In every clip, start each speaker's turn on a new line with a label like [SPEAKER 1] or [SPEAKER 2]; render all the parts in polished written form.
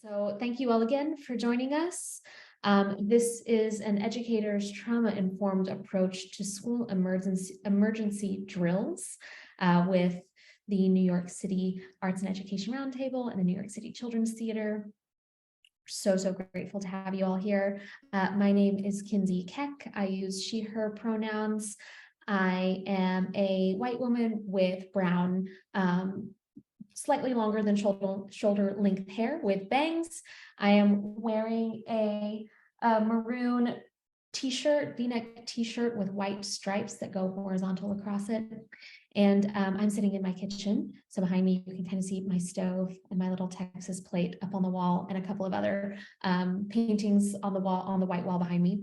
[SPEAKER 1] So thank you all again for joining us. This is an educator's trauma-informed approach to school emergency drills with the New York City Arts and Education Roundtable and the New York City Children's Theater. So grateful to have you all here. My name is Kinsey Keck. I use she, her pronouns. I am a white woman with brown, slightly longer than shoulder length hair with bangs. I am wearing a maroon t-shirt, v-neck t-shirt with white stripes that go horizontal across it. And I'm sitting in my kitchen. So behind me, you can kind of see my stove and my little Texas plate up on the wall and a couple of other paintings on the wall, on the white wall behind me.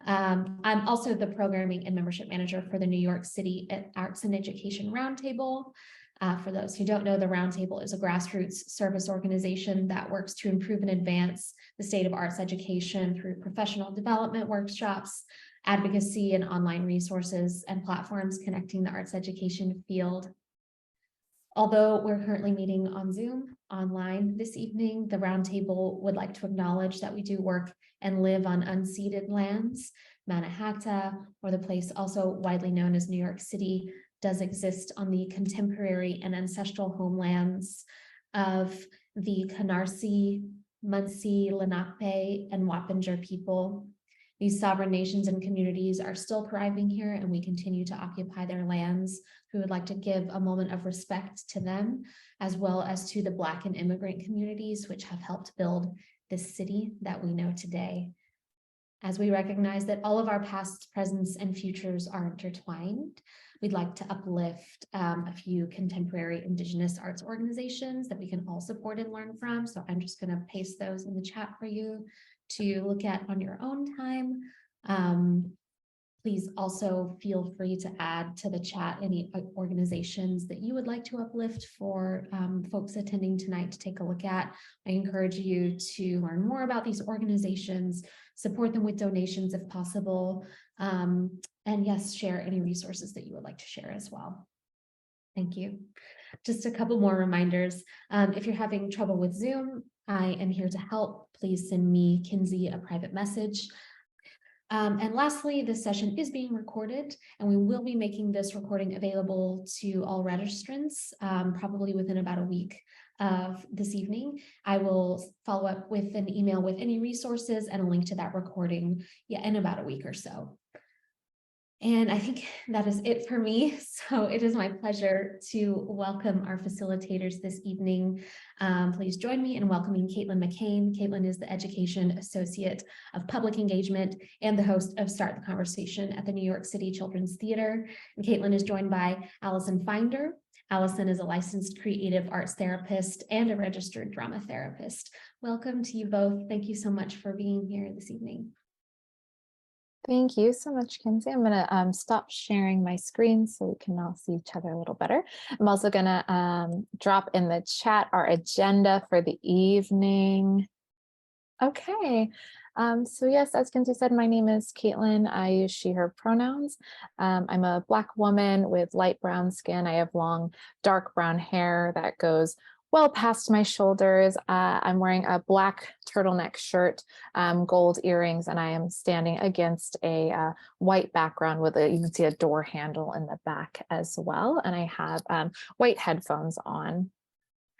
[SPEAKER 1] I'm also the programming and membership manager for the New York City Arts and Education Roundtable. For those who don't know, the Roundtable is a grassroots service organization that works to improve and advance the state of arts education through professional development workshops, advocacy, and online resources and platforms connecting the arts education field. Although we're currently meeting on Zoom online this evening, the Roundtable would like to acknowledge that we do work and live on unceded lands. Mannahatta, or the place also widely known as New York City, does exist on the contemporary and ancestral homelands of the Canarsie, Munsee, Lenape, and Wappinger people. These sovereign nations and communities are still thriving here, and we continue to occupy their lands. We would like to give a moment of respect to them, as well as to the Black and immigrant communities which have helped build this city that we know today. As we recognize that all of our past, presents, and futures are intertwined, we'd like to uplift a few contemporary Indigenous arts organizations that we can all support and learn from. So I'm just going to paste those in the chat for you to look at on your own time. Please also feel free to add to the chat any organizations that you would like to uplift for folks attending tonight to take a look at. I encourage you to learn more about these organizations, support them with donations if possible, and yes, share any resources that you would like to share as well. Thank you. Just a couple more reminders. If you're having trouble with Zoom, I am here to help. Please send me, Kinsey, a private message. And lastly, this session is being recorded, and we will be making this recording available to all registrants probably within about a week of this evening. I will follow up with an email with any resources and a link to that recording in about a week or so. And I think that is it for me. So it is my pleasure to welcome our facilitators this evening. Please join me in welcoming Caitlin McCain. Caitlin is the Education Associate of Public Engagement and the host of Start the Conversation at the New York City Children's Theater. And Caitlin is joined by Allison Finder. Allison is a licensed creative arts therapist and a registered drama therapist. Welcome to you both. Thank you so much for being here this evening.
[SPEAKER 2] Thank you so much, Kinsey. I'm going to stop sharing my screen so we can all see each other a little better. I'm also going to drop in the chat our agenda for the evening. Okay. So yes, as Kinsey said, my name is Caitlin. I use she, her pronouns. I'm a Black woman with light brown skin. I have long, dark brown hair that goes well past my shoulders. I'm wearing a black turtleneck shirt, gold earrings, and I am standing against a white background with you can see a door handle in the back as well. And I have white headphones on.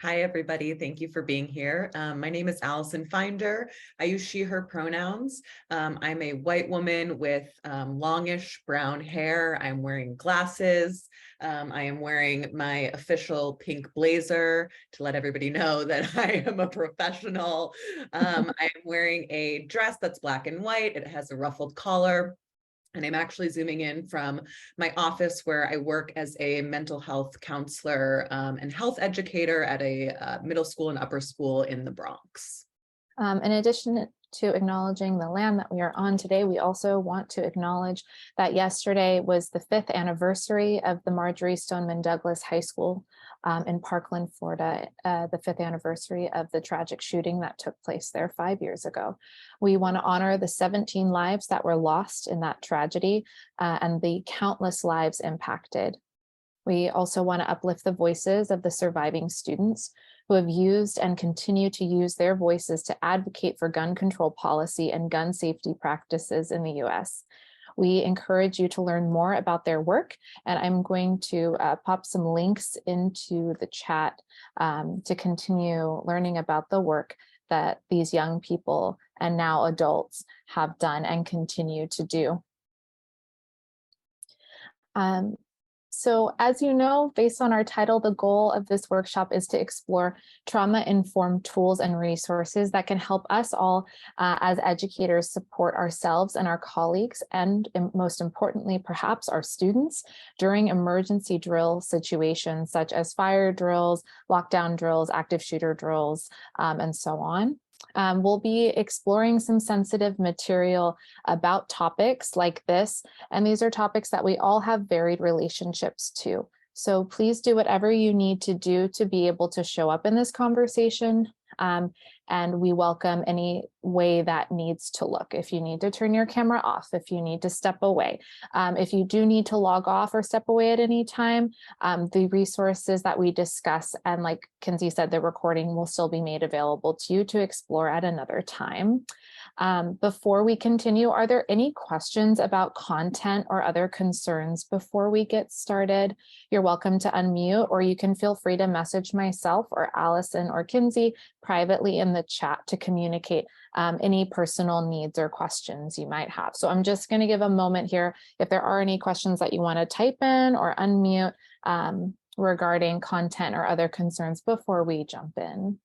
[SPEAKER 3] Hi, everybody. Thank you for being here. My name is Allison Finder. I use she, her pronouns. I'm a white woman with longish brown hair. I'm wearing glasses. I am wearing my official pink blazer to let everybody know that I am a professional. I am wearing a dress that's black and white. It has a ruffled collar. And I'm actually zooming in from my office where I work as a mental health counselor and health educator at a middle school and upper school in the Bronx.
[SPEAKER 2] In addition to acknowledging the land that we are on today, we also want to acknowledge that yesterday was the 5th anniversary of the Marjorie Stoneman Douglas High School in Parkland, Florida, the 5th anniversary of the tragic shooting that took place there 5 years ago. We want to honor the 17 lives that were lost in that tragedy and the countless lives impacted. We also want to uplift the voices of the surviving students who have used and continue to use their voices to advocate for gun control policy and gun safety practices in the US. We encourage you to learn more about their work, and I'm going to pop some links into the chat to continue learning about the work that these young people and now adults have done and continue to do. So as you know, based on our title, the goal of this workshop is to explore trauma-informed tools and resources that can help us all as educators support ourselves and our colleagues, and most importantly, perhaps our students during emergency drill situations such as fire drills, lockdown drills, active shooter drills, and so on. We'll be exploring some sensitive material about topics like this, and these are topics that we all have varied relationships to. So please do whatever you need to do to be able to show up in this conversation. And we welcome any way that needs to look. If you need to turn your camera off, if you need to step away, if you do need to log off or step away at any time, the resources that we discuss, and like Kinsey said, the recording will still be made available to you to explore at another time. Before we continue, are there any questions about content or other concerns before we get started? You're welcome to unmute, or you can feel free to message myself or Allison or Kinsey privately in the chat to communicate any personal needs or questions you might have. So I'm just going to give a moment here if there are any questions that you want to type in or unmute regarding content or other concerns before we jump in.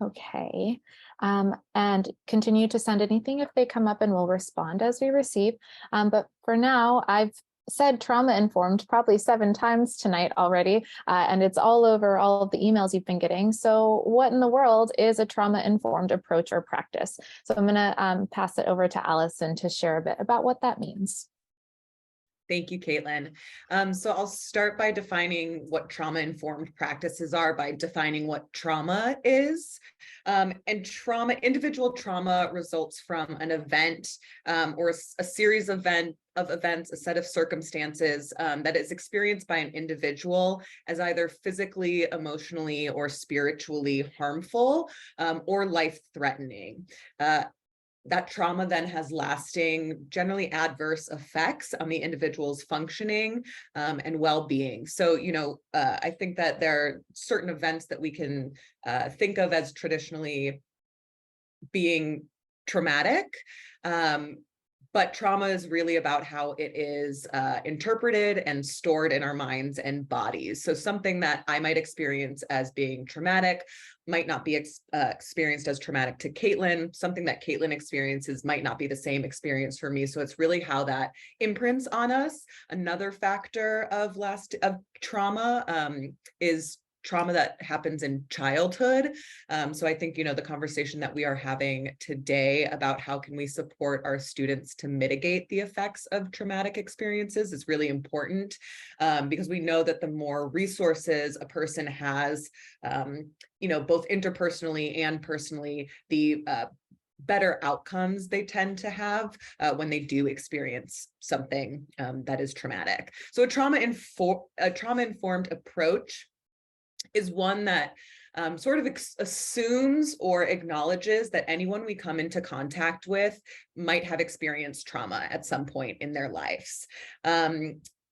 [SPEAKER 2] Okay, and continue to send anything if they come up, and we'll respond as we receive. But for now, I've said trauma-informed probably 7 times tonight already, and it's all over all of the emails you've been getting. So what in the world is a trauma-informed approach or practice? So I'm going to pass it over to Allison to share a bit about what that means.
[SPEAKER 3] Thank you, Caitlin. So I'll start by defining what trauma-informed practices are by defining what trauma is. And individual trauma results from an event or a series of events, a set of circumstances that is experienced by an individual as either physically, emotionally, or spiritually harmful or life-threatening. That trauma then has lasting, generally adverse effects on the individual's functioning and well-being. So, I think that there are certain events that we can think of as traditionally being traumatic. But trauma is really about how it is interpreted and stored in our minds and bodies. So something that I might experience as being traumatic might not be experienced as traumatic to Caitlin. Something that Caitlin experiences might not be the same experience for me. So it's really how that imprints on us. Another factor of trauma is trauma that happens in childhood. So I think, the conversation that we are having today about how can we support our students to mitigate the effects of traumatic experiences is really important because we know that the more resources a person has, both interpersonally and personally, the better outcomes they tend to have when they do experience something that is traumatic. So a trauma-informed approach is one that sort of assumes or acknowledges that anyone we come into contact with might have experienced trauma at some point in their lives,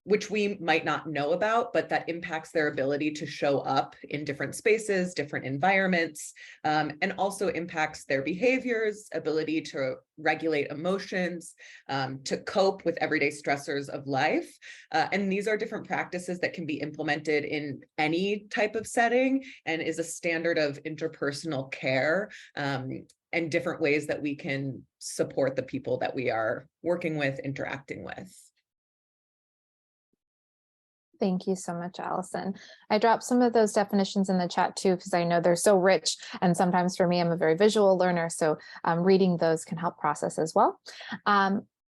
[SPEAKER 3] which we might not know about, but that impacts their ability to show up in different spaces, different environments, and also impacts their behaviors, ability to regulate emotions, to cope with everyday stressors of life. And these are different practices that can be implemented in any type of setting and is a standard of interpersonal care and different ways that we can support the people that we are working with, interacting with.
[SPEAKER 2] Thank you so much, Allison. I dropped some of those definitions in the chat too, because I know they're so rich. And sometimes for me, I'm a very visual learner. So reading those can help process as well.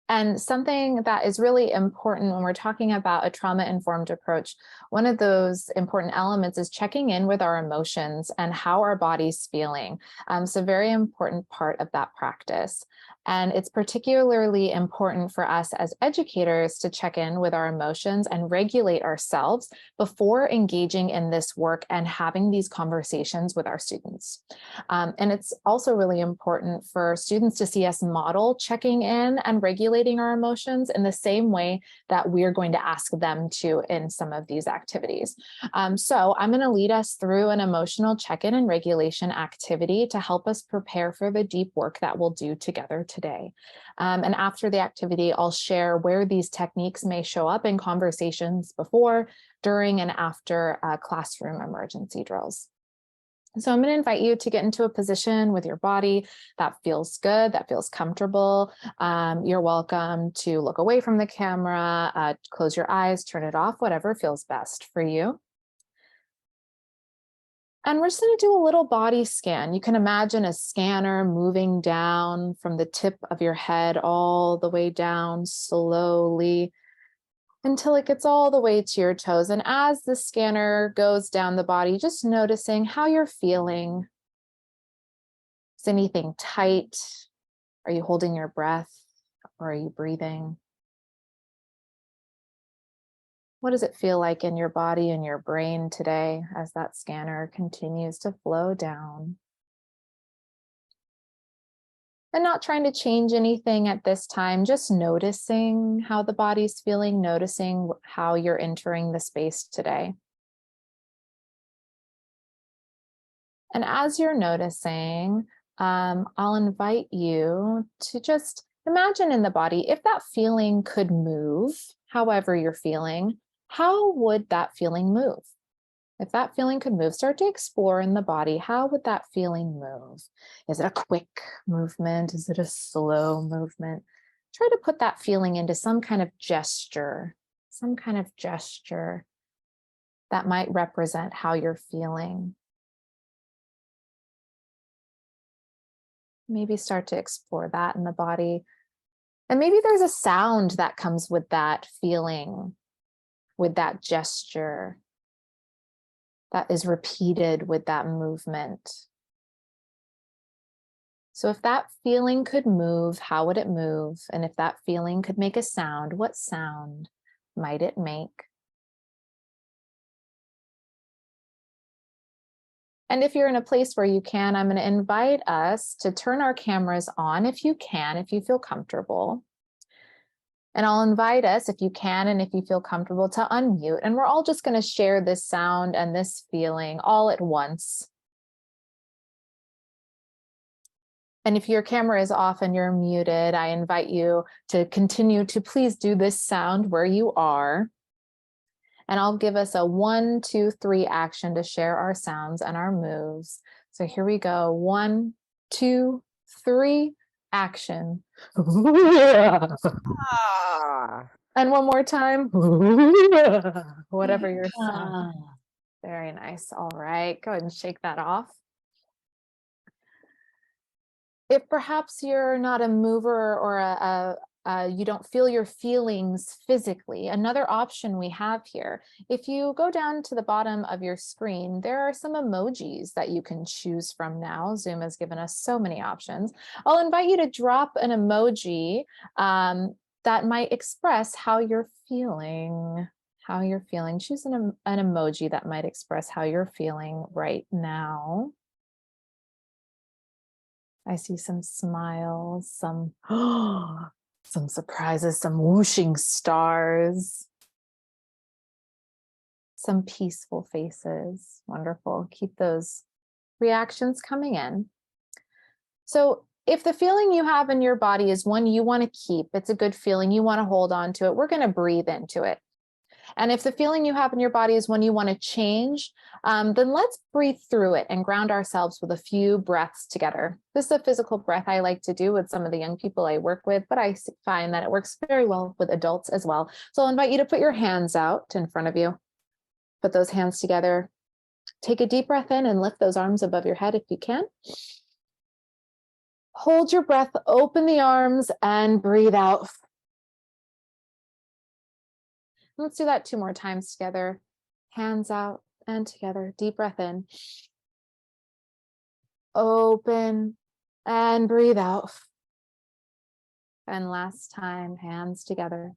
[SPEAKER 2] And something that is really important when we're talking about a trauma-informed approach, one of those important elements is checking in with our emotions and how our body's feeling. So very important part of that practice. And it's particularly important for us as educators to check in with our emotions and regulate ourselves before engaging in this work and having these conversations with our students. And it's also really important for students to see us model checking in and regulating our emotions in the same way that we're going to ask them to in some of these activities. So I'm going to lead us through an emotional check-in and regulation activity to help us prepare for the deep work that we'll do together today. And after the activity, I'll share where these techniques may show up in conversations before, during, and after classroom emergency drills. So I'm going to invite you to get into a position with your body that feels good, that feels comfortable. You're welcome to look away from the camera, close your eyes, turn it off, whatever feels best for you. And we're just going to do a little body scan. You can imagine a scanner moving down from the tip of your head all the way down slowly until it gets all the way to your toes. And as the scanner goes down the body, just noticing how you're feeling. Is anything tight? Are you holding your breath or are you breathing? What does it feel like in your body and your brain today as that scanner continues to flow down? And not trying to change anything at this time, just noticing how the body's feeling, noticing how you're entering the space today. And as you're noticing, I'll invite you to just imagine in the body, if that feeling could move, however you're feeling, how would that feeling move? If that feeling could move, start to explore in the body, how would that feeling move? Is it a quick movement? Is it a slow movement? Try to put that feeling into some kind of gesture that might represent how you're feeling. Maybe start to explore that in the body. And maybe there's a sound that comes with that feeling, with that gesture, that is repeated with that movement. So if that feeling could move, how would it move? And if that feeling could make a sound, what sound might it make? And if you're in a place where you can, I'm going to invite us to turn our cameras on if you can, if you feel comfortable. And I'll invite us, if you can, and if you feel comfortable, to unmute. And we're all just going to share this sound and this feeling all at once. And if your camera is off and you're muted, I invite you to continue to please do this sound where you are. And I'll give us a 1, 2, 3 action to share our sounds and our moves. So here we go. 1, 2, 3, action. And one more time. Whatever your sound. Very nice. All right, go ahead and shake that off. If perhaps you're not a mover or you don't feel your feelings physically, another option we have here, if you go down to the bottom of your screen, there are some emojis that you can choose from now. Zoom has given us so many options. I'll invite you to drop an emoji that might express how you're feeling. Choose an emoji that might express how you're feeling right now. I see some smiles, some surprises, some whooshing stars, some peaceful faces. Wonderful. Keep those reactions coming in. So if the feeling you have in your body is one you want to keep, it's a good feeling, you want to hold on to it, we're going to breathe into it. And if the feeling you have in your body is one you want to change, then let's breathe through it and ground ourselves with a few breaths together. This is a physical breath I like to do with some of the young people I work with, but I find that it works very well with adults as well. So I'll invite you to put your hands out in front of you. Put those hands together. Take a deep breath in and lift those arms above your head if you can. Hold your breath, open the arms, and breathe out. Let's do that 2 more times together. Hands out and together. Deep breath in. Open and breathe out. And last time, hands together.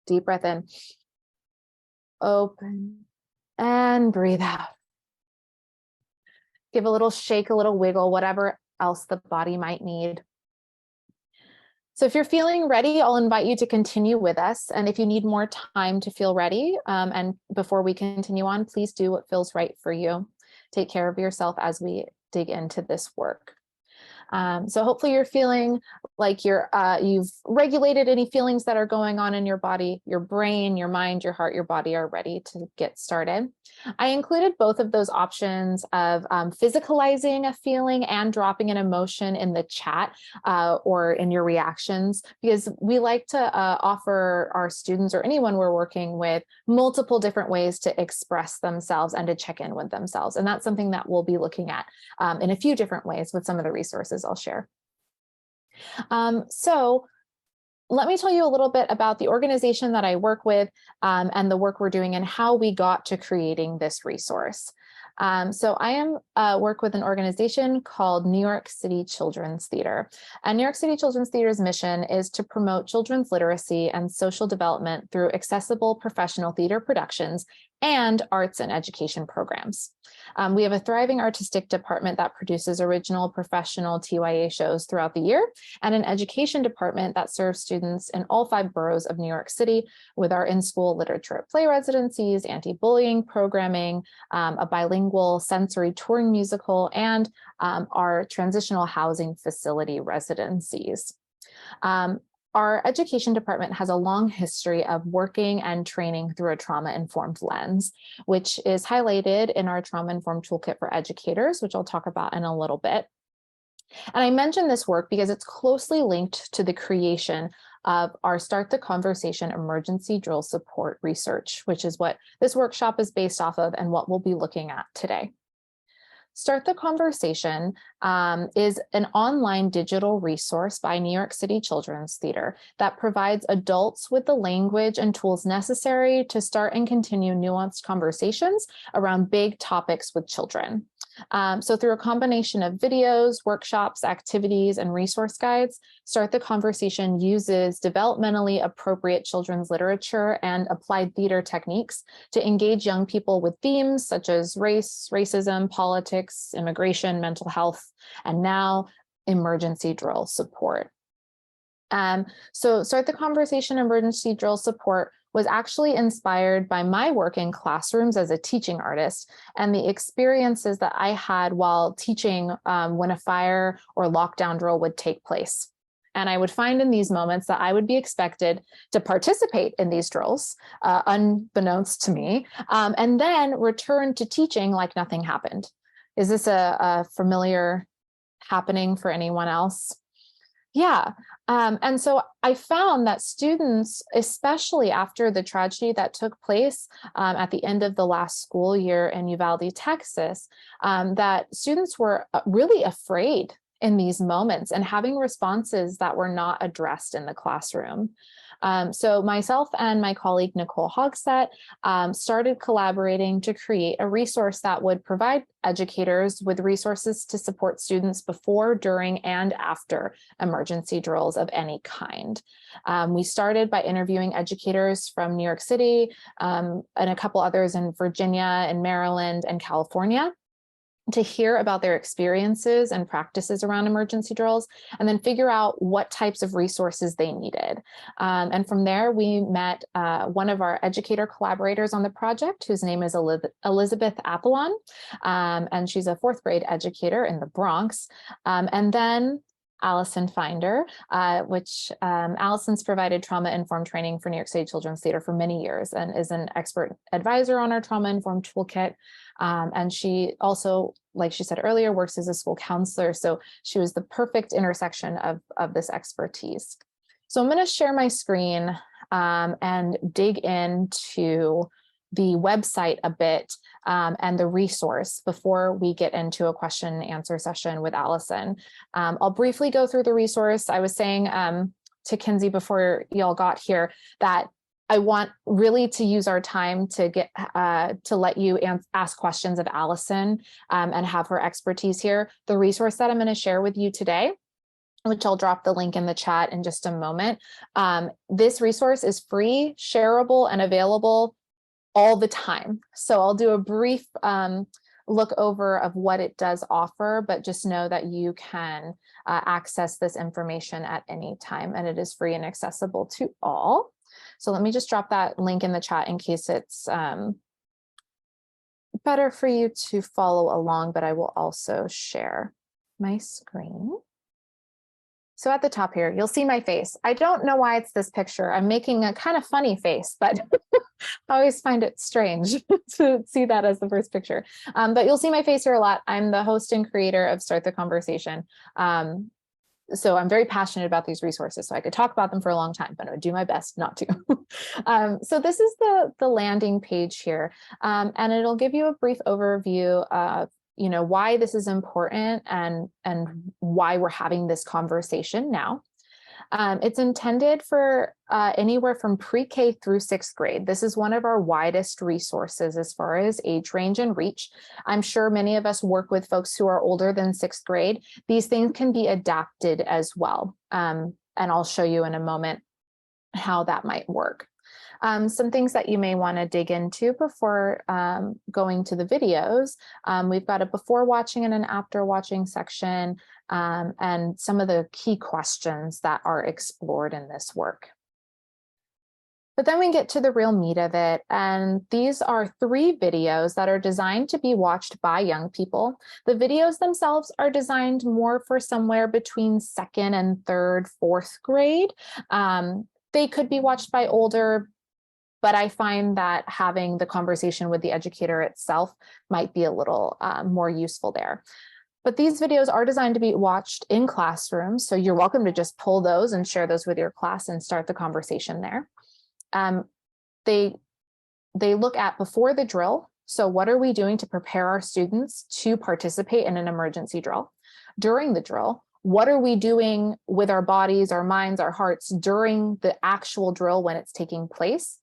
[SPEAKER 2] Deep breath in. Open and breathe out. Give a little shake, a little wiggle, whatever else the body might need. So if you're feeling ready, I'll invite you to continue with us. And if you need more time to feel ready, and before we continue on, please do what feels right for you. Take care of yourself as we dig into this work. So hopefully you're feeling like you've regulated any feelings that are going on in your body, your brain, your mind, your heart, your body are ready to get started. I included both of those options of physicalizing a feeling and dropping an emotion in the chat or in your reactions, because we like to offer our students or anyone we're working with multiple different ways to express themselves and to check in with themselves. And that's something that we'll be looking at in a few different ways with some of the resources I'll share. So let me tell you a little bit about the organization that I work with and the work we're doing and how we got to creating this resource. So I work with an organization called New York City Children's Theater. And New York City Children's Theater's mission is to promote children's literacy and social development through accessible professional theater productions and arts and education programs. We have a thriving artistic department that produces original professional TYA shows throughout the year, and an education department that serves students in all 5 boroughs of New York City with our in-school literature at play residencies, anti-bullying programming, a bilingual sensory touring musical, and our transitional housing facility residencies. Our education department has a long history of working and training through a trauma-informed lens, which is highlighted in our trauma-informed toolkit for educators, which I'll talk about in a little bit. And I mention this work because it's closely linked to the creation of our Start the Conversation emergency drill support research, which is what this workshop is based off of and what we'll be looking at today. Start the Conversation is an online digital resource by New York City Children's Theater that provides adults with the language and tools necessary to start and continue nuanced conversations around big topics with children. So through a combination of videos, workshops, activities, and resource guides, Start the Conversation uses developmentally appropriate children's literature and applied theater techniques to engage young people with themes such as race, racism, politics, immigration, mental health, and now emergency drill support. So Start the Conversation emergency drill support was actually inspired by my work in classrooms as a teaching artist and the experiences that I had while teaching when a fire or lockdown drill would take place. And I would find in these moments that I would be expected to participate in these drills, unbeknownst to me, and then return to teaching like nothing happened. Is this a familiar happening for anyone else? Yeah. And so I found that students, especially after the tragedy that took place at the end of the last school year in Uvalde, Texas, that students were really afraid in these moments and having responses that were not addressed in the classroom. So myself and my colleague, Nicole Hogsett, started collaborating to create a resource that would provide educators with resources to support students before, during, and after emergency drills of any kind. We started by interviewing educators from New York City and a couple others in Virginia and Maryland and California, to hear about their experiences and practices around emergency drills, and then figure out what types of resources they needed. And from there, we met one of our educator collaborators on the project, whose name is Elizabeth Apollon, and she's a 4th grade educator in the Bronx. And then Allison Finder, which Allison's provided trauma-informed training for New York City Children's Theater for many years and is an expert advisor on our trauma-informed toolkit. And she also, like she said earlier, works as a school counselor. So she was the perfect intersection of this expertise. So I'm going to share my screen and dig into the website a bit and the resource before we get into a question and answer session with Allison. I'll briefly go through the resource. I was saying to Kinsey before y'all got here that I want really to use our time to get to let you ask questions of Allison and have her expertise here. The resource that I'm going to share with you today which I'll drop the link in the chat in just a moment. This resource is free, shareable, and available all the time. So I'll do a brief look over of what it does offer, but just know that you can access this information at any time, and it is free and accessible to all. So let me just drop that link in the chat in case it's better for you to follow along, but I will also share my screen. So at the top here, you'll see my face. I don't know why it's this picture. I'm making a kind of funny face, but I always find it strange to see that as the first picture. But you'll see my face here a lot. I'm the host and creator of Start the Conversation. So I'm very passionate about these resources, so I could talk about them for a long time, but I would do my best not to. So this is the landing page here, and it'll give you a brief overview of why this is important and why we're having this conversation now. It's intended for anywhere from pre-K through 6th grade. This is one of our widest resources as far as age range and reach. I'm sure many of us work with folks who are older than 6th grade. These things can be adapted as well. And I'll show you in a moment how that might work. Some things that you may want to dig into before going to the videos. We've got a before watching and an after watching section, and some of the key questions that are explored in this work. But then we get to the real meat of it, and these are 3 videos that are designed to be watched by young people. The videos themselves are designed more for somewhere between 2nd and 3rd, 4th grade. They could be watched by older, but I find that having the conversation with the educator itself might be a little more useful there. But these videos are designed to be watched in classrooms, so you're welcome to just pull those and share those with your class and start the conversation there. They look at before the drill. So what are we doing to prepare our students to participate in an emergency drill? During the drill, what are we doing with our bodies, our minds, our hearts during the actual drill when it's taking place?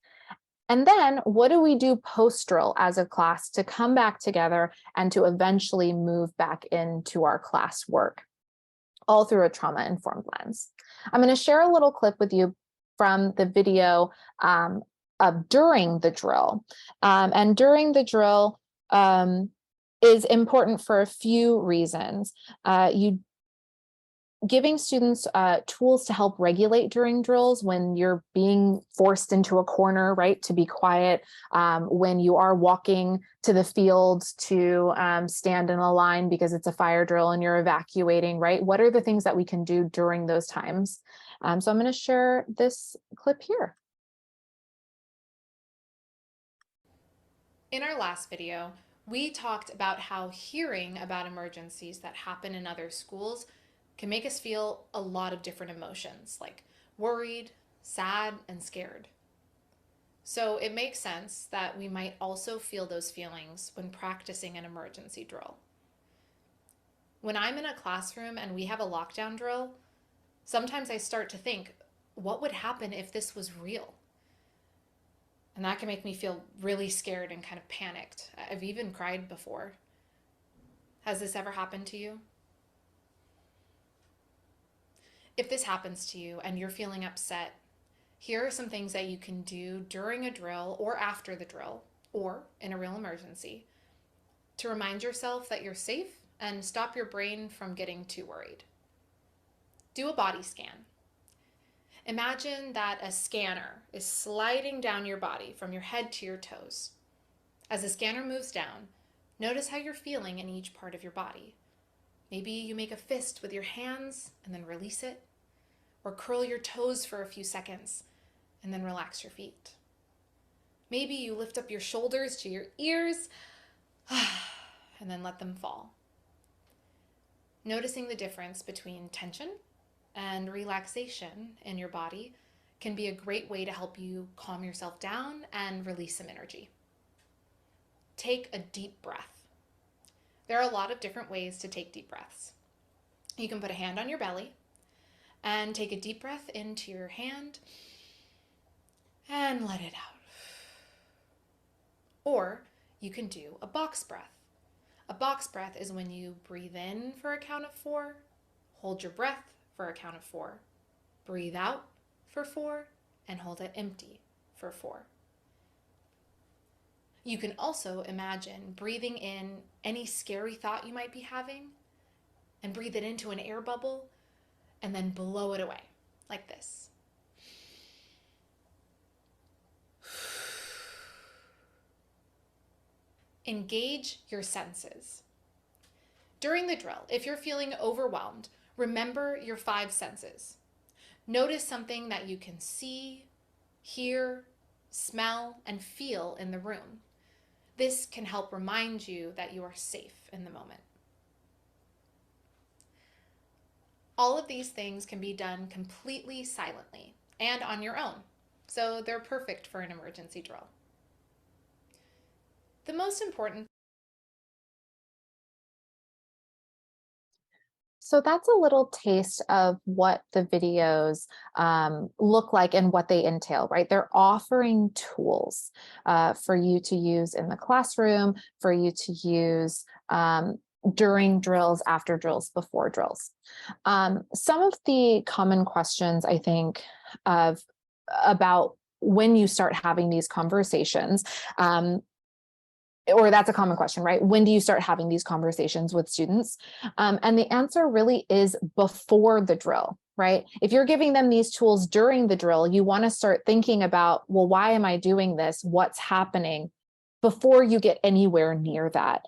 [SPEAKER 2] And then what do we do post-drill as a class to come back together and to eventually move back into our class work, all through a trauma-informed lens? I'm going to share a little clip with you from the video of during the drill. And during the drill is important for a few reasons. Giving students tools to help regulate during drills when you're being forced into a corner, right, to be quiet, when you are walking to the field to stand in a line because it's a fire drill and you're evacuating, right? What are the things that we can do during those times? So I'm going to share this clip here.
[SPEAKER 4] In our last video, we talked about how hearing about emergencies that happen in other schools can make us feel a lot of different emotions, like worried, sad, and scared. So it makes sense that we might also feel those feelings when practicing an emergency drill. When I'm in a classroom and we have a lockdown drill, sometimes I start to think, what would happen if this was real? And that can make me feel really scared and kind of panicked. I've even cried before. Has this ever happened to you? If this happens to you and you're feeling upset, here are some things that you can do during a drill or after the drill, or in a real emergency, to remind yourself that you're safe and stop your brain from getting too worried. Do a body scan. Imagine that a scanner is sliding down your body from your head to your toes. As the scanner moves down, notice how you're feeling in each part of your body. Maybe you make a fist with your hands and then release it, or curl your toes for a few seconds and then relax your feet. Maybe you lift up your shoulders to your ears and then let them fall. Noticing the difference between tension and relaxation in your body can be a great way to help you calm yourself down and release some energy. Take a deep breath. There are a lot of different ways to take deep breaths. You can put a hand on your belly and take a deep breath into your hand and let it out. Or you can do a box breath. A box breath is when you breathe in for a count of 4, hold your breath for a count of 4. Breathe out for 4 and hold it empty for 4. You can also imagine breathing in any scary thought you might be having and breathe it into an air bubble and then blow it away like this. Engage your senses. During the drill, if you're feeling overwhelmed, remember your 5 senses. Notice something that you can see, hear, smell, and feel in the room. This can help remind you that you are safe in the moment. All of these things can be done completely silently and on your own, so they're perfect for an emergency drill. The most important.
[SPEAKER 2] So that's a little taste of what the videos look like and what they entail, right? They're offering tools for you to use in the classroom, for you to use during drills, after drills, before drills. Some of the common questions, I think, about when you start having these conversations, or that's a common question, right? When do you start having these conversations with students? And the answer really is before the drill, right? If you're giving them these tools during the drill, you want to start thinking about, well, why am I doing this? What's happening before you get anywhere near that?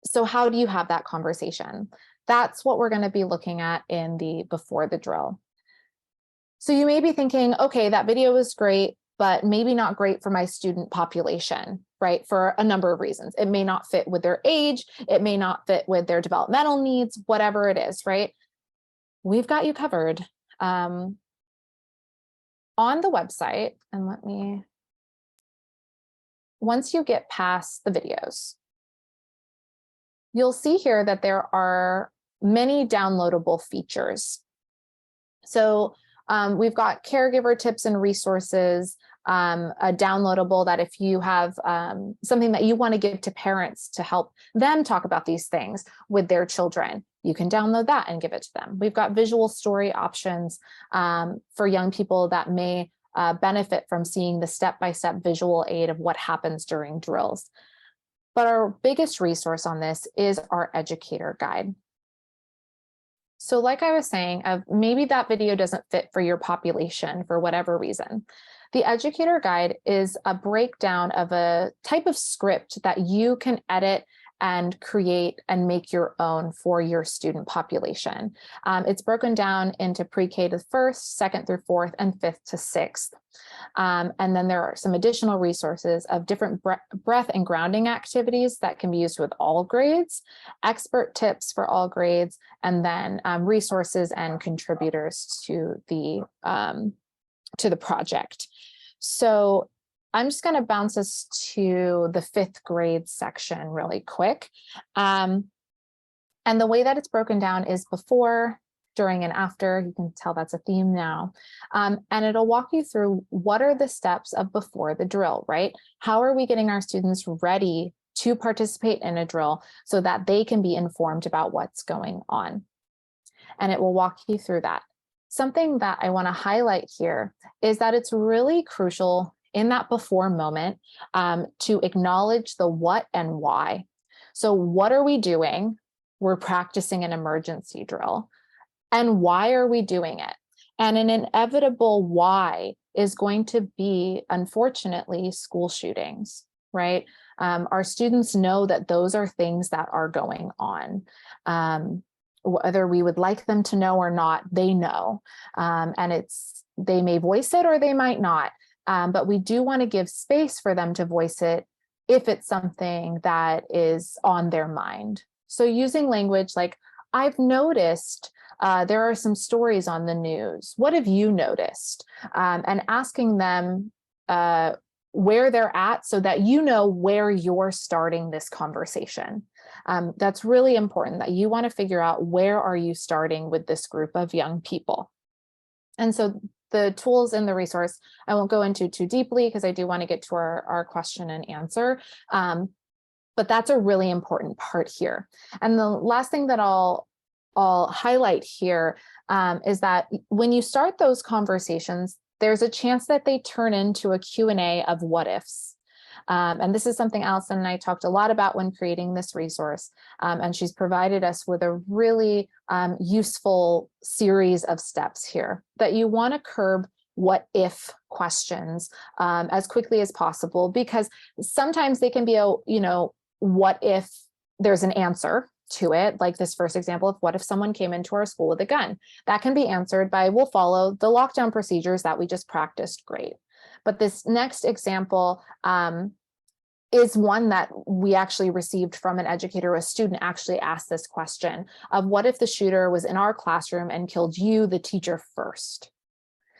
[SPEAKER 2] So how do you have that conversation? That's what we're going to be looking at in the before the drill. So you may be thinking, okay, that video was great, but maybe not great for my student population, right? For a number of reasons. It may not fit with their age. It may not fit with their developmental needs, whatever it is, right? We've got you covered. On the website, and once you get past the videos, you'll see here that there are many downloadable features. So we've got caregiver tips and resources, a downloadable that if you have something that you want to give to parents to help them talk about these things with their children, you can download that and give it to them. We've got visual story options for young people that may benefit from seeing the step-by-step visual aid of what happens during drills. But our biggest resource on this is our educator guide. So like I was saying, maybe that video doesn't fit for your population for whatever reason. The educator guide is a breakdown of a type of script that you can edit and create and make your own for your student population. It's broken down into pre-K to 1st, 2nd through 4th, and 5th to 6th. And then there are some additional resources of different breath and grounding activities that can be used with all grades, expert tips for all grades, and then resources and contributors to the project. So I'm just going to bounce us to the 5th grade section really quick. And the way that it's broken down is before, during, and after. You can tell that's a theme now. And it'll walk you through what are the steps of before the drill, right? How are we getting our students ready to participate in a drill so that they can be informed about what's going on? And it will walk you through that. Something that I want to highlight here is that it's really crucial in that before moment to acknowledge the what and why. So what are we doing? We're practicing an emergency drill. And why are we doing it? And an inevitable why is going to be, unfortunately, school shootings, right? Our students know that those are things that are going on. Whether we would like them to know or not, they know. And they may voice it or they might not. But we do want to give space for them to voice it if it's something that is on their mind. So using language like, I've noticed there are some stories on the news. What have you noticed? And asking them where they're at so that you know where you're starting this conversation. That's really important, that you want to figure out where are you starting with this group of young people. And so the tools in the resource, I won't go into too deeply because I do want to get to our question and answer. But that's a really important part here. And the last thing that I'll I'll highlight here is that when you start those conversations, there's a chance that they turn into a Q&A of what ifs. And this is something Allison and I talked a lot about when creating this resource. And she's provided us with a really useful series of steps here that you want to curb what if questions as quickly as possible, because sometimes they can be a, what if there's an answer to it, like this first example of what if someone came into our school with a gun? That can be answered by, we'll follow the lockdown procedures that we just practiced. Great. But this next example is one that we actually received from an educator. A student actually asked this question of, what if the shooter was in our classroom and killed you, the teacher, first?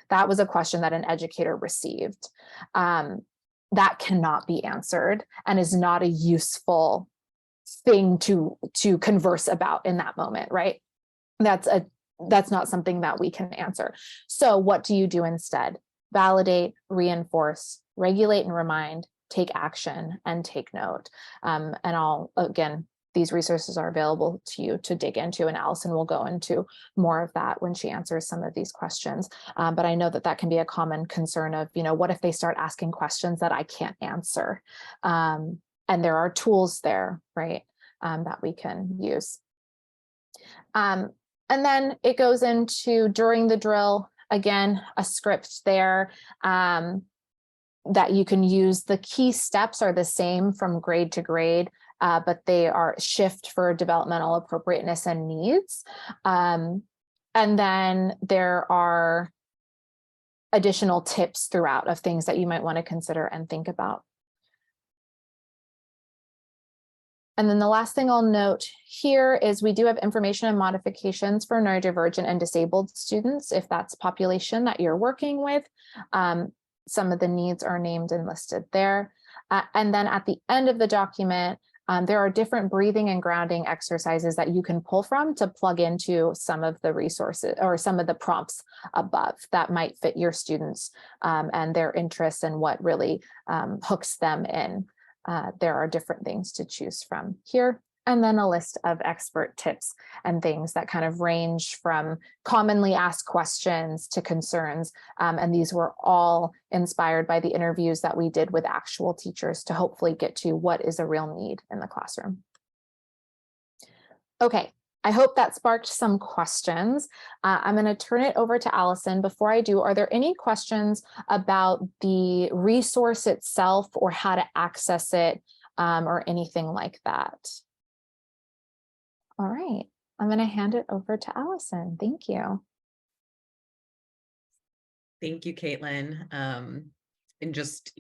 [SPEAKER 2] That was a question that an educator received. That cannot be answered and is not a useful thing to converse about in that moment, right? That's not something that we can answer. So what do you do instead? Validate, reinforce, regulate and remind, take action, and take note. And again, these resources are available to you to dig into, and Allison will go into more of that when she answers some of these questions. But I know that can be a common concern of, what if they start asking questions that I can't answer? And there are tools there, right, that we can use. And then it goes into, during the drill, again, a script there that you can use. The key steps are the same from grade to grade, but they are shift for developmental appropriateness and needs. And then there are additional tips throughout of things that you might want to consider and think about. And then the last thing I'll note here is we do have information and modifications for neurodivergent and disabled students, if that's population that you're working with. Some of the needs are named and listed there. And then at the end of the document, there are different breathing and grounding exercises that you can pull from to plug into some of the resources or some of the prompts above that might fit your students and their interests and what really hooks them in. There are different things to choose from here. And then a list of expert tips and things that kind of range from commonly asked questions to concerns. And these were all inspired by the interviews that we did with actual teachers to hopefully get to what is a real need in the classroom. Okay, I hope that sparked some questions. I'm going to turn it over to Allison. Before I do, are there any questions about the resource itself or how to access it or anything like that? All right, I'm going to hand it over to Allison. Thank you.
[SPEAKER 3] Thank you, Caitlin. And just,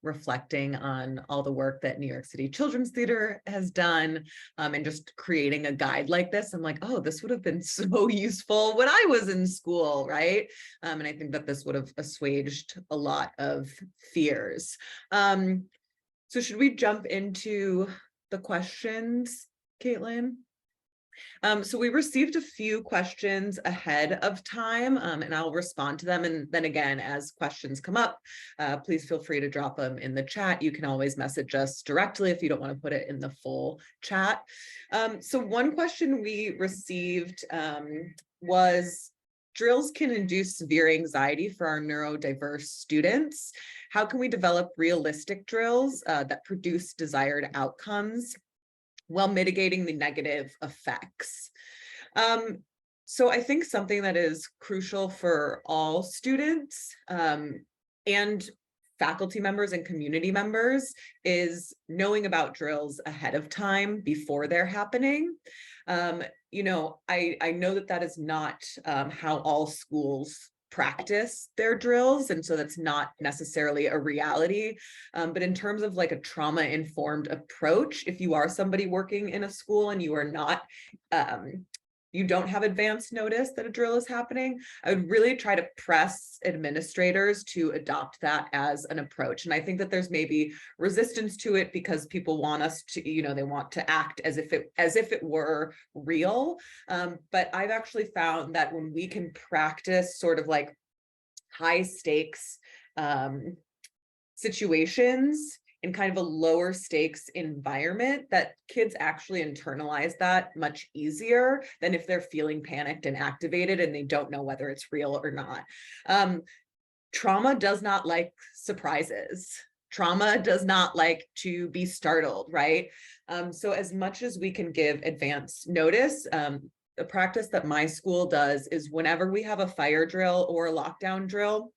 [SPEAKER 3] reflecting on all the work that New York City Children's Theater has done and just creating a guide like this, I'm like, oh, this would have been so useful when I was in school, right? And I think that this would have assuaged a lot of fears. So should we jump into the questions, Caitlin? So we received a few questions ahead of time and I'll respond to them. And then again, as questions come up, please feel free to drop them in the chat. You can always message us directly if you don't want to put it in the full chat. So one question we received was, drills can induce severe anxiety for our neurodiverse students. How can we develop realistic drills that produce desired outcomes while mitigating the negative effects? So I think something that is crucial for all students and faculty members and community members is knowing about drills ahead of time before they're happening. I know that is not how all schools practice their drills, and so that's not necessarily a reality, but in terms of like a trauma-informed approach, if you are somebody working in a school and you are not you don't have advance notice that a drill is happening, I would really try to press administrators to adopt that as an approach. And I think that there's maybe resistance to it because people want us to, they want to act as if it were real. But I've actually found that when we can practice sort of like high stakes situations in kind of a lower stakes environment, that kids actually internalize that much easier than if they're feeling panicked and activated and they don't know whether it's real or not. Trauma does not like surprises. Trauma does not like to be startled, right? So as much as we can give advance notice, the practice that my school does is whenever we have a fire drill or a lockdown drill,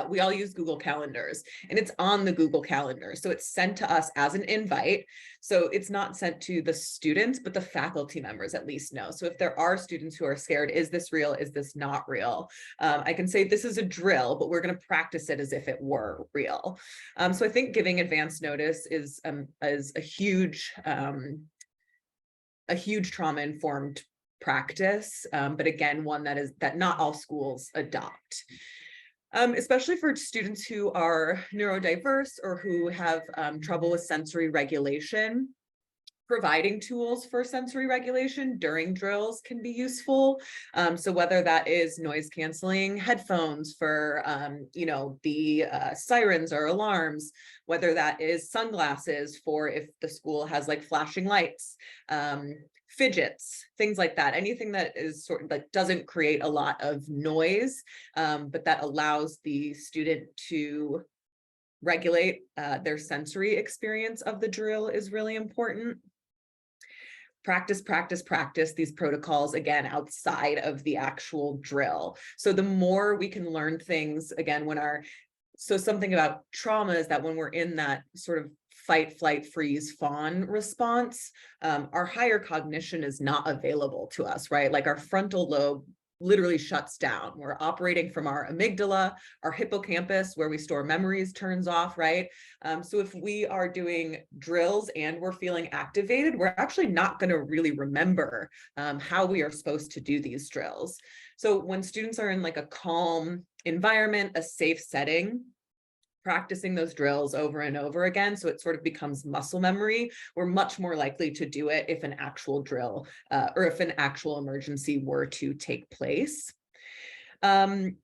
[SPEAKER 3] we all use Google Calendars, and it's on the Google Calendar. So it's sent to us as an invite. So it's not sent to the students, but the faculty members at least know. So if there are students who are scared, is this real? Is this not real? I can say this is a drill, but we're going to practice it as if it were real. So I think giving advance notice is a huge trauma-informed practice, but again, one that not all schools adopt. Especially for students who are neurodiverse or who have trouble with sensory regulation, providing tools for sensory regulation during drills can be useful. So whether that is noise canceling headphones for, the sirens or alarms, whether that is sunglasses for if the school has like flashing lights, fidgets, things like that, anything that is sort of like doesn't create a lot of noise, but that allows the student to regulate their sensory experience of the drill is really important. Practice these protocols again outside of the actual drill. So the more we can learn things again so something about trauma is that when we're in that sort of fight, flight, freeze, fawn response, our higher cognition is not available to us, right? Like our frontal lobe literally shuts down. We're operating from our amygdala, our hippocampus, where we store memories, turns off, right? So if we are doing drills and we're feeling activated, we're actually not going to really remember how we are supposed to do these drills. So when students are in like a calm environment, a safe setting, practicing those drills over and over again, so it sort of becomes muscle memory, we're much more likely to do it if an actual drill or if an actual emergency were to take place. Letting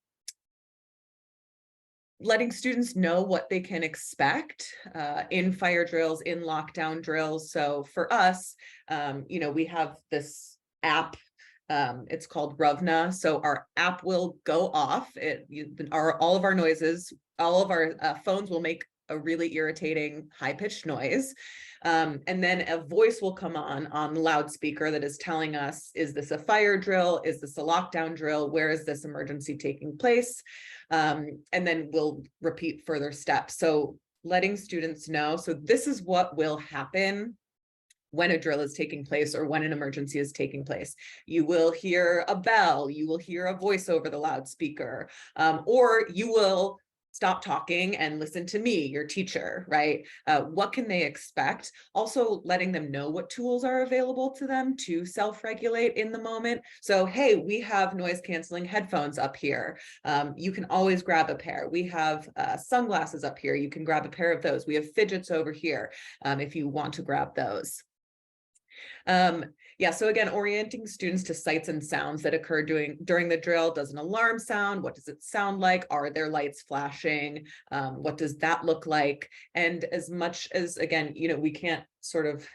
[SPEAKER 3] students know what they can expect in fire drills, in lockdown drills. So for us, we have this app. It's called Ravna. So our app will go off. All of our noises, all of our phones will make a really irritating high-pitched noise. And then a voice will come on the loudspeaker that is telling us, is this a fire drill? Is this a lockdown drill? Where is this emergency taking place? And then we'll repeat further steps. So letting students know, so this is what will happen when a drill is taking place or when an emergency is taking place. You will hear a bell, you will hear a voice over the loudspeaker, or you will stop talking and listen to me, your teacher, right? What can they expect? Also letting them know what tools are available to them to self-regulate in the moment. So, hey, we have noise canceling headphones up here. You can always grab a pair. We have sunglasses up here. You can grab a pair of those. We have fidgets over here if you want to grab those. So again, orienting students to sights and sounds that occur during the drill. Does an alarm sound? What does it sound like? Are there lights flashing? What does that look like? And as much as, again, we can't sort of,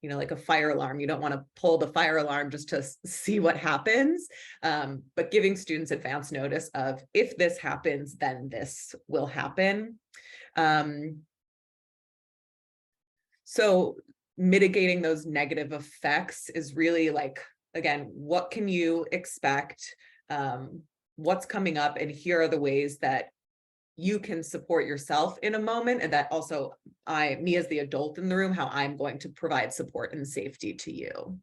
[SPEAKER 3] like a fire alarm, you don't want to pull the fire alarm just to see what happens, but giving students advance notice of, if this happens, then this will happen. So mitigating those negative effects is really like, again, what can you expect? What's coming up? And here are the ways that you can support yourself in a moment. And that also me as the adult in the room, how I'm going to provide support and safety to you.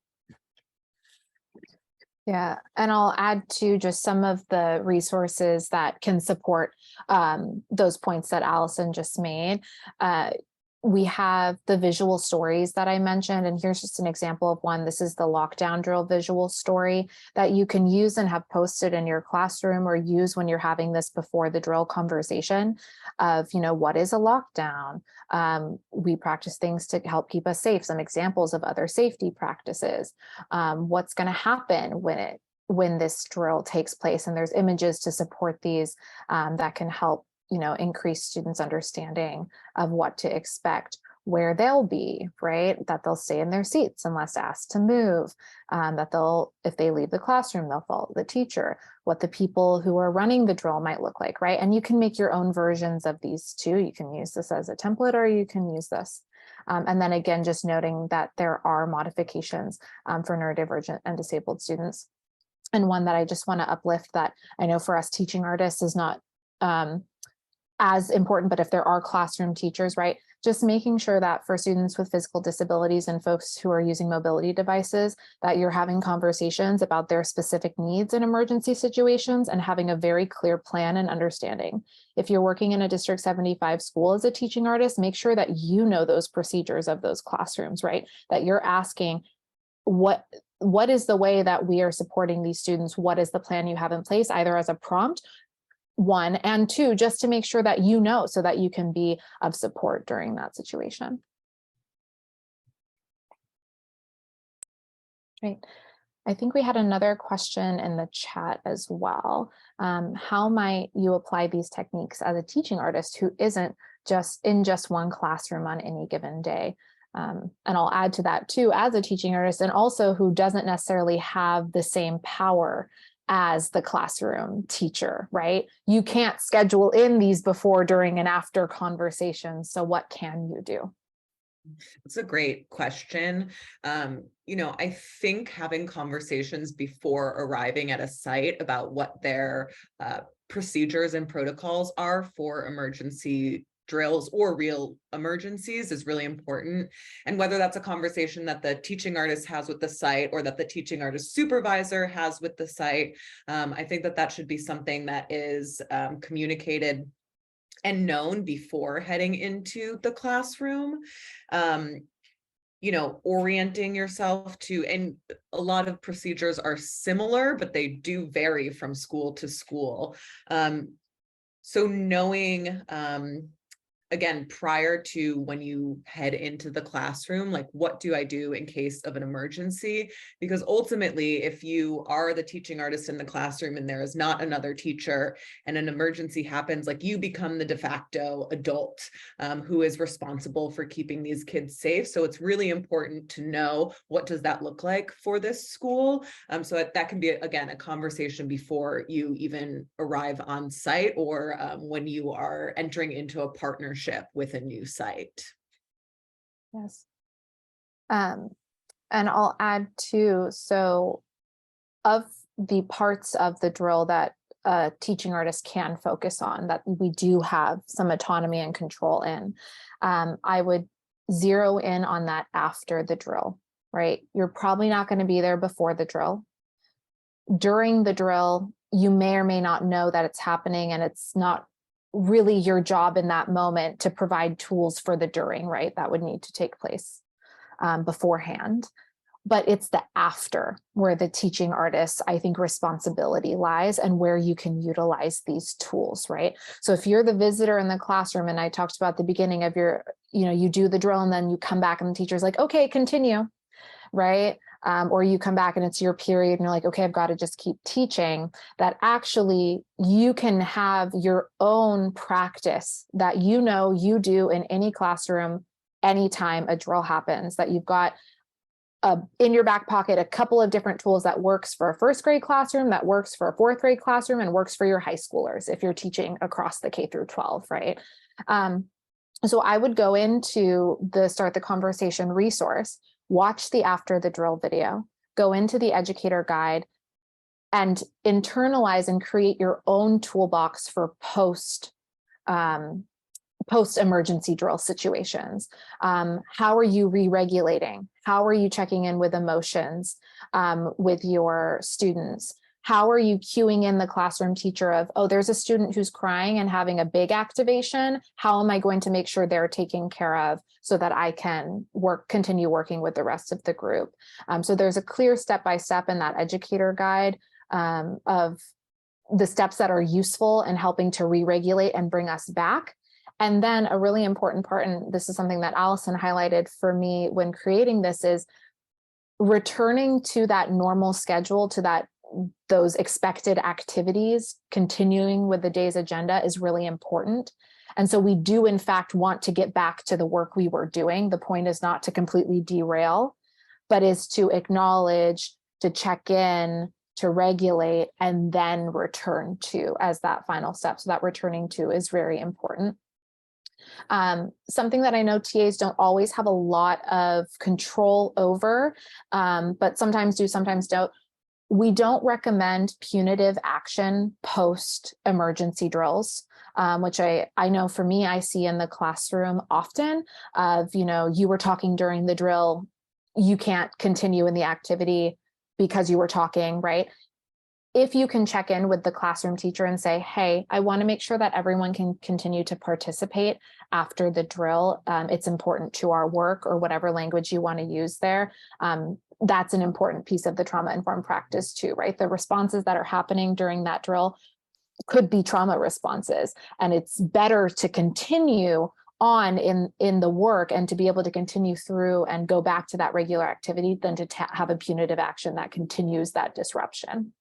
[SPEAKER 2] Yeah, and I'll add to just some of the resources that can support those points that Allison just made. We have the visual stories that I mentioned, and here's just an example of one. This is the lockdown drill visual story that you can use and have posted in your classroom or use when you're having this before the drill conversation of, what is a lockdown? We practice things to help keep us safe, some examples of other safety practices. What's going to happen when this drill takes place? And there's images to support these that can help increase students' understanding of what to expect, where they'll be, right? That they'll stay in their seats unless asked to move, that if they leave the classroom, they'll follow the teacher, what the people who are running the drill might look like, right? And you can make your own versions of these too. You can use this as a template, or you can use this. And then again, just noting that there are modifications for neurodivergent and disabled students. And one that I just want to uplift that I know for us teaching artists is not as important, but if there are classroom teachers, right, just making sure that for students with physical disabilities and folks who are using mobility devices, that you're having conversations about their specific needs in emergency situations and having a very clear plan and understanding. If you're working in a District 75 school as a teaching artist, make sure that you know those procedures of those classrooms, right? That you're asking, what is the way that we are supporting these students? What is the plan you have in place, either as a prompt, one, and two, just to make sure that you know, so that you can be of support during that situation. Great. I think we had another question in the chat as well. How might you apply these techniques as a teaching artist who isn't just in one classroom on any given day? And I'll add to that too, as a teaching artist, and also who doesn't necessarily have the same power as the classroom teacher, right? You can't schedule in these before, during, and after conversations. So what can you do?
[SPEAKER 3] It's a great question. I think having conversations before arriving at a site about what their procedures and protocols are for emergency drills or real emergencies is really important. And whether that's a conversation that the teaching artist has with the site or that the teaching artist supervisor has with the site, I think that should be something that is communicated and known before heading into the classroom. Orienting yourself to, and a lot of procedures are similar, but they do vary from school to school. So knowing, again, prior to when you head into the classroom, like, what do I do in case of an emergency? Because ultimately, if you are the teaching artist in the classroom and there is not another teacher and an emergency happens, like, you become the de facto adult who is responsible for keeping these kids safe. So it's really important to know, what does that look like for this school? So that can be, again, a conversation before you even arrive on site, or when you are entering into a partnership with a new site.
[SPEAKER 2] Yes. And I'll add too, so of the parts of the drill that a teaching artist can focus on, that we do have some autonomy and control in, I would zero in on that after the drill, right? You're probably not going to be there before the drill. During the drill, you may or may not know that it's happening, and it's not really your job in that moment to provide tools for the during, right? That would need to take place beforehand. But it's the after where the teaching artist, I think, responsibility lies, and where you can utilize these tools, right? So if you're the visitor in the classroom, and I talked about the beginning of your, you do the drill and then you come back and the teacher's like, okay, continue, right? Or you come back and it's your period and you're like, okay, I've got to just keep teaching, that actually you can have your own practice that you do in any classroom anytime a drill happens, that you've got in your back pocket a couple of different tools that works for a first grade classroom, that works for a fourth grade classroom, and works for your high schoolers if you're teaching across the K through 12, right? So I would go into the Start the Conversation resource, watch the after the drill video, go into the Educator guide, and internalize and create your own toolbox for post-emergency drill situations. How are you re-regulating? How are you checking in with emotions with your students? How are you cueing in the classroom teacher of, oh, there's a student who's crying and having a big activation. How am I going to make sure they're taken care of so that I can continue working with the rest of the group? So there's a clear step-by-step in that Educator guide of the steps that are useful in helping to re-regulate and bring us back. And then a really important part, and this is something that Allison highlighted for me when creating this, is returning to that normal schedule, to that those expected activities continuing with the day's agenda is really important. And so we do, in fact, want to get back to the work we were doing. The point is not to completely derail, but is to acknowledge, to check in, to regulate, and then return to as that final step. So that returning to is very important. Something that I know TAs don't always have a lot of control over, but sometimes do, sometimes don't. We don't recommend punitive action post emergency drills, which I know for me, I see in the classroom often of, you were talking during the drill, you can't continue in the activity because you were talking, right? If you can check in with the classroom teacher and say, hey, I want to make sure that everyone can continue to participate after the drill. It's important to our work, or whatever language you want to use there. That's an important piece of the trauma-informed practice too, right? The responses that are happening during that drill could be trauma responses, and it's better to continue on in the work and to be able to continue through and go back to that regular activity than to have a punitive action that continues that disruption.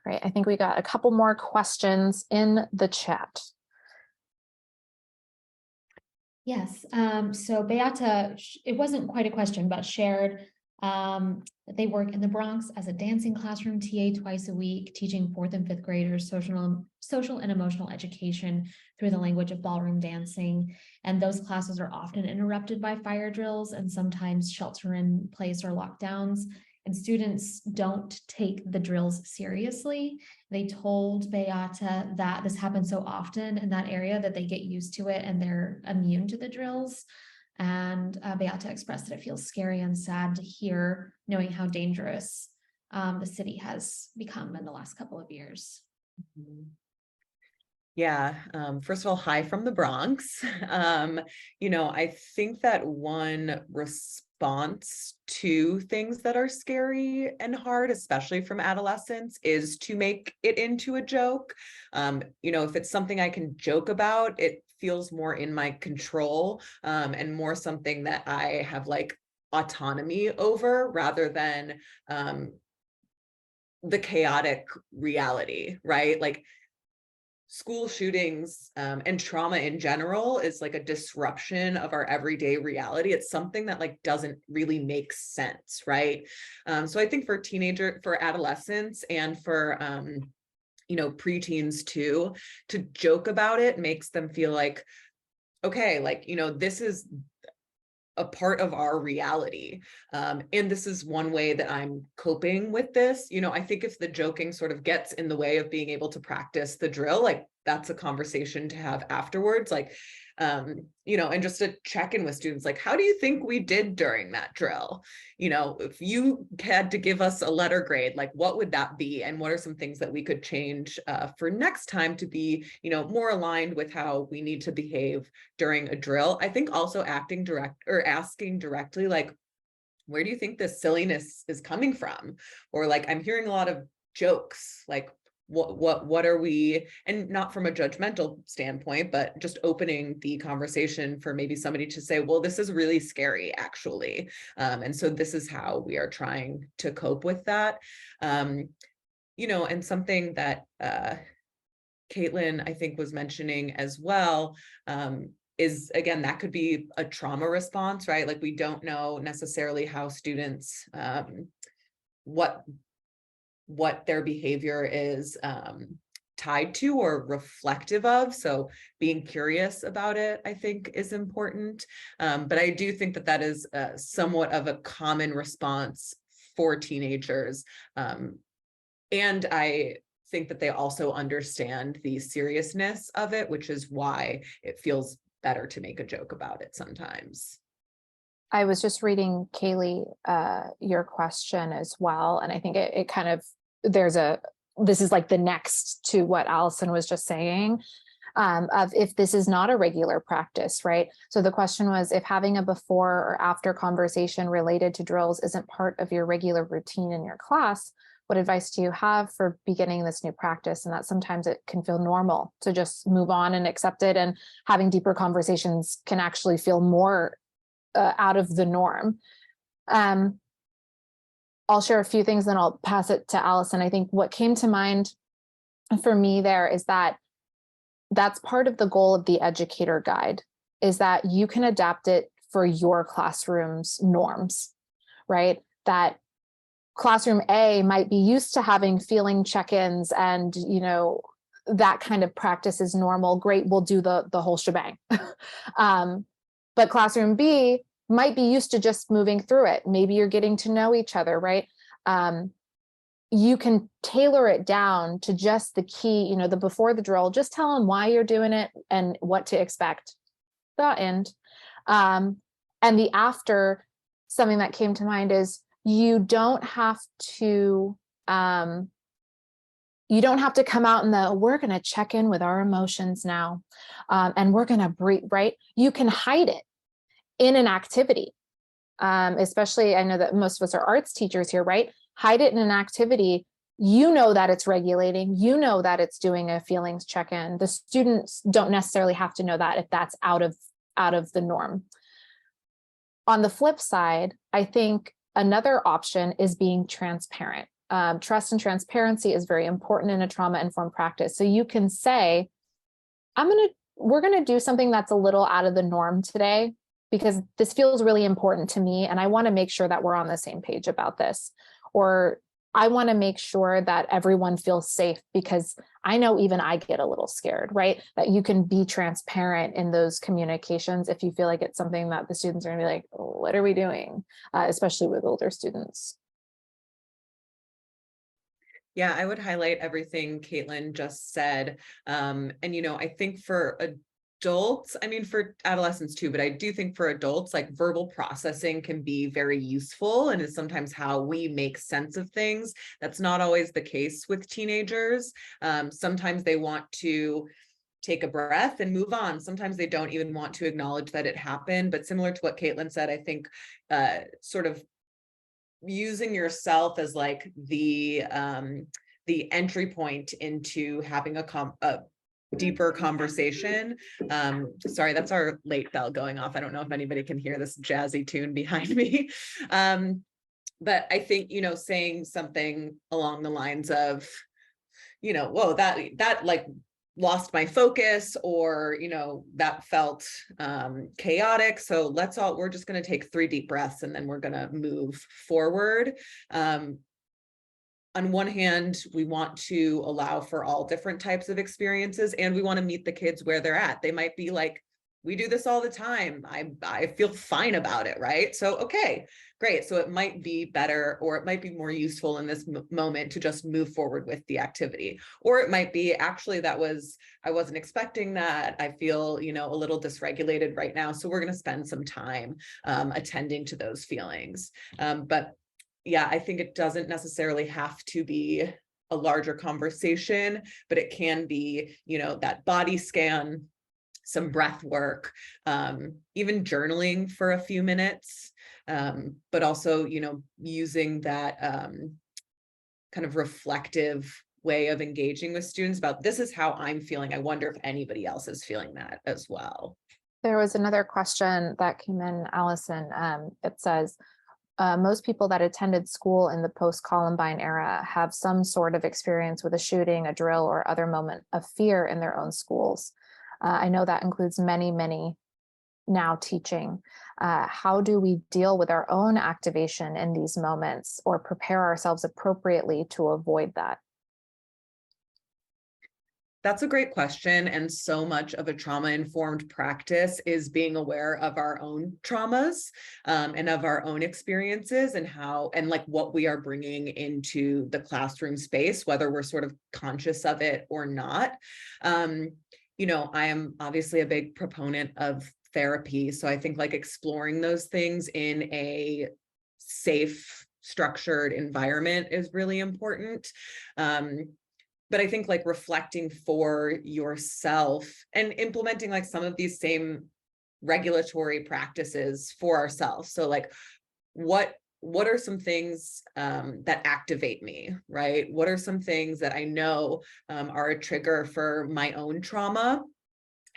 [SPEAKER 2] Great, I think we got a couple more questions in the chat.
[SPEAKER 1] Yes, so Beata, it wasn't quite a question, but shared that they work in the Bronx as a dancing classroom TA twice a week, teaching 4th and 5th graders social and emotional education through the language of ballroom dancing. And those classes are often interrupted by fire drills and sometimes shelter in place or lockdowns. And students don't take the drills seriously. They told Beata that this happens so often in that area that they get used to it and they're immune to the drills. And Beata expressed that it feels scary and sad to hear, knowing how dangerous the city has become in the last couple of years.
[SPEAKER 3] Yeah, first of all, hi from the Bronx. I think that one response to things that are scary and hard, especially from adolescents, is to make it into a joke. If it's something I can joke about, it feels more in my control, and more something that I have like autonomy over, rather than the chaotic reality, right? Like, school shootings and trauma in general is like a disruption of our everyday reality. It's something that like doesn't really make sense, right? So I think for adolescents and for preteens too, to joke about it makes them feel like, okay, like, this is a part of our reality. And this is one way that I'm coping with this. I think if the joking sort of gets in the way of being able to practice the drill, like that's a conversation to have afterwards. Like, and just to check in with students, like, how do you think we did during that drill? If you had to give us a letter grade, like what would that be? And what are some things that we could change for next time to be, more aligned with how we need to behave during a drill? I think also asking directly, like, where do you think this silliness is coming from? Or like, I'm hearing a lot of jokes, like, what are we, and not from a judgmental standpoint, but just opening the conversation for maybe somebody to say, well, this is really scary, actually. And so this is how we are trying to cope with that. And something that Caitlin, I think, was mentioning as well, is, again, that could be a trauma response, right? Like, we don't know necessarily how students, what their behavior is tied to or reflective of. So being curious about it, I think, is important. But I do think that is somewhat of a common response for teenagers. And I think that they also understand the seriousness of it, which is why it feels better to make a joke about it sometimes.
[SPEAKER 2] I was just reading, Kaylee, your question as well. And I think it kind of, this is like the next to what Allison was just saying, of if this is not a regular practice, right? So the question was, if having a before or after conversation related to drills isn't part of your regular routine in your class, what advice do you have for beginning this new practice? And that sometimes it can feel normal to just move on and accept it, and having deeper conversations can actually feel more out of the norm. I'll share a few things, then I'll pass it to Allison. I think what came to mind for me there is that that's part of the goal of the Educator Guide, is that you can adapt it for your classroom's norms, right? That classroom A might be used to having feeling check-ins and, that kind of practice is normal. Great, we'll do the whole shebang. But classroom B might be used to just moving through it. Maybe you're getting to know each other, right? You can tailor it down to just the key, the before the drill, just tell them why you're doing it and what to expect. The end. And the after, something that came to mind is you don't have to come out in we're going to check in with our emotions now. And we're going to breathe, right? You can hide it in an activity. Especially, I know that most of us are arts teachers here, right? Hide it in an activity. That it's regulating, that it's doing a feelings check-in. The students don't necessarily have to know that if that's out of the norm. On the flip side, I think another option is being transparent. Trust and transparency is very important in a trauma-informed practice. So you can say, we're going to do something that's a little out of the norm today, because this feels really important to me. And I want to make sure that we're on the same page about this. Or I want to make sure that everyone feels safe, because I know even I get a little scared, right? That you can be transparent in those communications if you feel like it's something that the students are going to be like, what are we doing? Especially with older students.
[SPEAKER 3] Yeah, I would highlight everything Caitlin just said. And, I think for adults, for adolescents too, but I do think for adults, like verbal processing can be very useful and is sometimes how we make sense of things. That's not always the case with teenagers. Sometimes they want to take a breath and move on. Sometimes they don't even want to acknowledge that it happened. But similar to what Caitlin said, I think sort of using yourself as like the entry point into having a deeper conversation. Sorry, that's our late bell going off. I don't know if anybody can hear this jazzy tune behind me. But I think, saying something along the lines of, whoa, that like lost my focus, or, that felt chaotic. So we're just going to take 3 deep breaths and then we're going to move forward. On one hand, we want to allow for all different types of experiences, and we want to meet the kids where they're at. They might be like, we do this all the time. I feel fine about it, right? So, okay, great. So it might be better, or it might be more useful in this moment to just move forward with the activity. Or it might be, actually, I wasn't expecting that. I feel, a little dysregulated right now. So we're going to spend some time attending to those feelings. But yeah, I think it doesn't necessarily have to be a larger conversation, but it can be, that body scan, some breath work, even journaling for a few minutes, but also, using that kind of reflective way of engaging with students about, this is how I'm feeling. I wonder if anybody else is feeling that as well.
[SPEAKER 2] There was another question that came in, Allison. It says, most people that attended school in the post-Columbine era have some sort of experience with a shooting, a drill, or other moment of fear in their own schools. I know that includes many, many now teaching. How do we deal with our own activation in these moments, or prepare ourselves appropriately to avoid that?
[SPEAKER 3] That's a great question. And so much of a trauma-informed practice is being aware of our own traumas and of our own experiences, and like what we are bringing into the classroom space, whether we're sort of conscious of it or not. I am obviously a big proponent of therapy. So I think like exploring those things in a safe, structured environment is really important. But I think like reflecting for yourself and implementing like some of these same regulatory practices for ourselves. So like, what are some things that activate me, right? What are some things that I know are a trigger for my own trauma?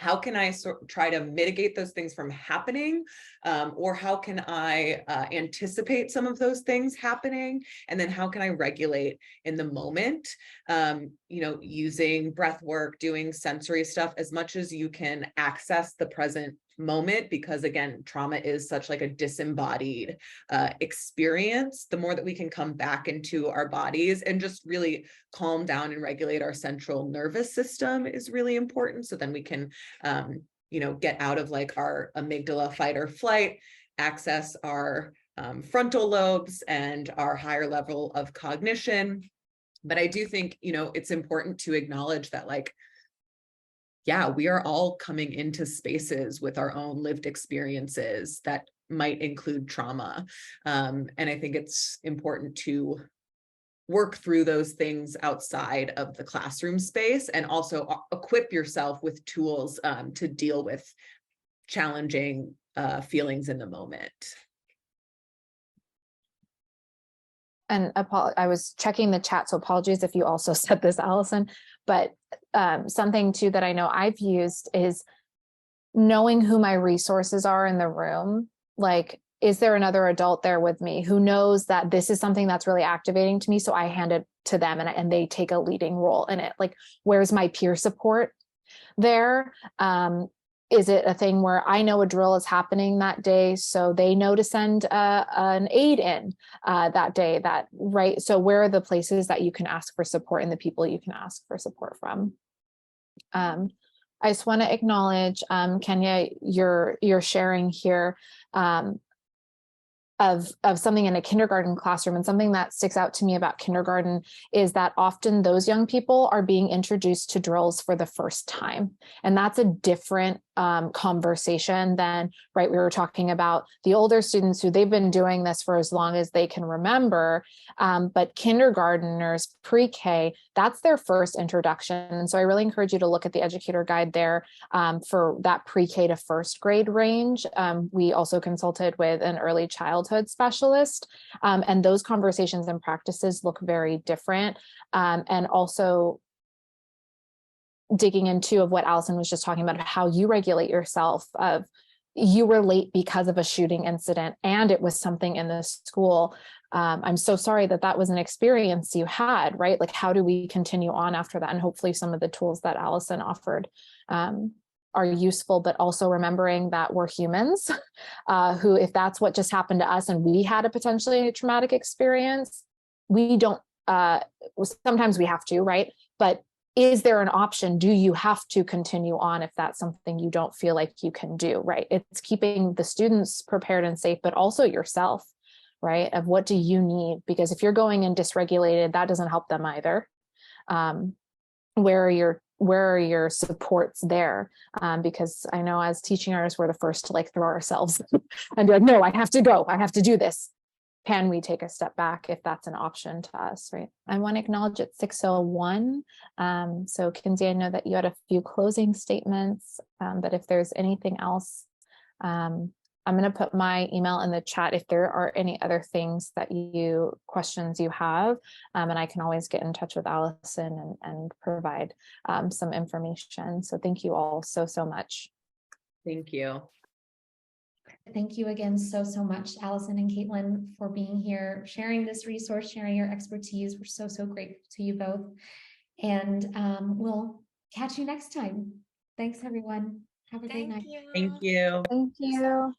[SPEAKER 3] how can I try to mitigate those things from happening? Or how can I anticipate some of those things happening? And then how can I regulate in the moment? Using breath work, doing sensory stuff, as much as you can access the present moment, because again, trauma is such like a disembodied experience. The more that we can come back into our bodies and just really calm down and regulate our central nervous system is really important. So then we can get out of like our amygdala fight or flight, access our frontal lobes and our higher level of cognition. But I do think, it's important to acknowledge that, like, yeah, we are all coming into spaces with our own lived experiences that might include trauma. And I think it's important to work through those things outside of the classroom space, and also equip yourself with tools to deal with challenging feelings in the moment.
[SPEAKER 2] And I was checking the chat, so apologies if you also said this, Allison, but something too that I know I've used is knowing who my resources are in the room. Like, is there another adult there with me who knows that this is something that's really activating to me? So I hand it to them and they take a leading role in it. Like, where's my peer support there? Is it a thing where I know a drill is happening that day, so they know to send an aide in that day? Right? So where are the places that you can ask for support and the people you can ask for support from? I just want to acknowledge, Kenya, your sharing here of something in a kindergarten classroom, and something that sticks out to me about kindergarten is that often those young people are being introduced to drills for the first time. And that's a different conversation than, right, we were talking about the older students who they've been doing this for as long as they can remember, but kindergarteners, pre-K, that's their first introduction. And so I really encourage you to look at the educator guide there for that pre-K to first grade range. We also consulted with an early childhood specialist, and those conversations and practices look very different. And also digging into of what Allison was just talking about, how you regulate yourself. Of you were late because of a shooting incident and it was something in the school. I'm so sorry that was an experience you had, right? Like, how do we continue on after that? And hopefully some of the tools that Allison offered are useful, but also remembering that we're humans who, if that's what just happened to us and we had a potentially traumatic experience, we don't, sometimes we have to, right? But is there an option? Do you have to continue on if that's something you don't feel like you can do, right? It's keeping the students prepared and safe, but also yourself, right? Of what do you need? Because if you're going in dysregulated, that doesn't help them either. Where are your supports there? Because I know as teaching artists, we're the first to like throw ourselves and be like, no, I have to go, I have to do this. Can we take a step back if that's an option to us, right? I want to acknowledge it's 6:01. So Kinsey, I know that you had a few closing statements, but if there's anything else, I'm going to put my email in the chat if there are any other things questions you have, and I can always get in touch with Allison and provide some information. So thank you all so much.
[SPEAKER 3] Thank you.
[SPEAKER 1] Thank you again so much, Allison and Caitlin, for being here, sharing this resource, sharing your expertise. We're so grateful to you both. And we'll catch you next time. Thanks, everyone. Have a great night.
[SPEAKER 3] Thank you.
[SPEAKER 2] Thank you.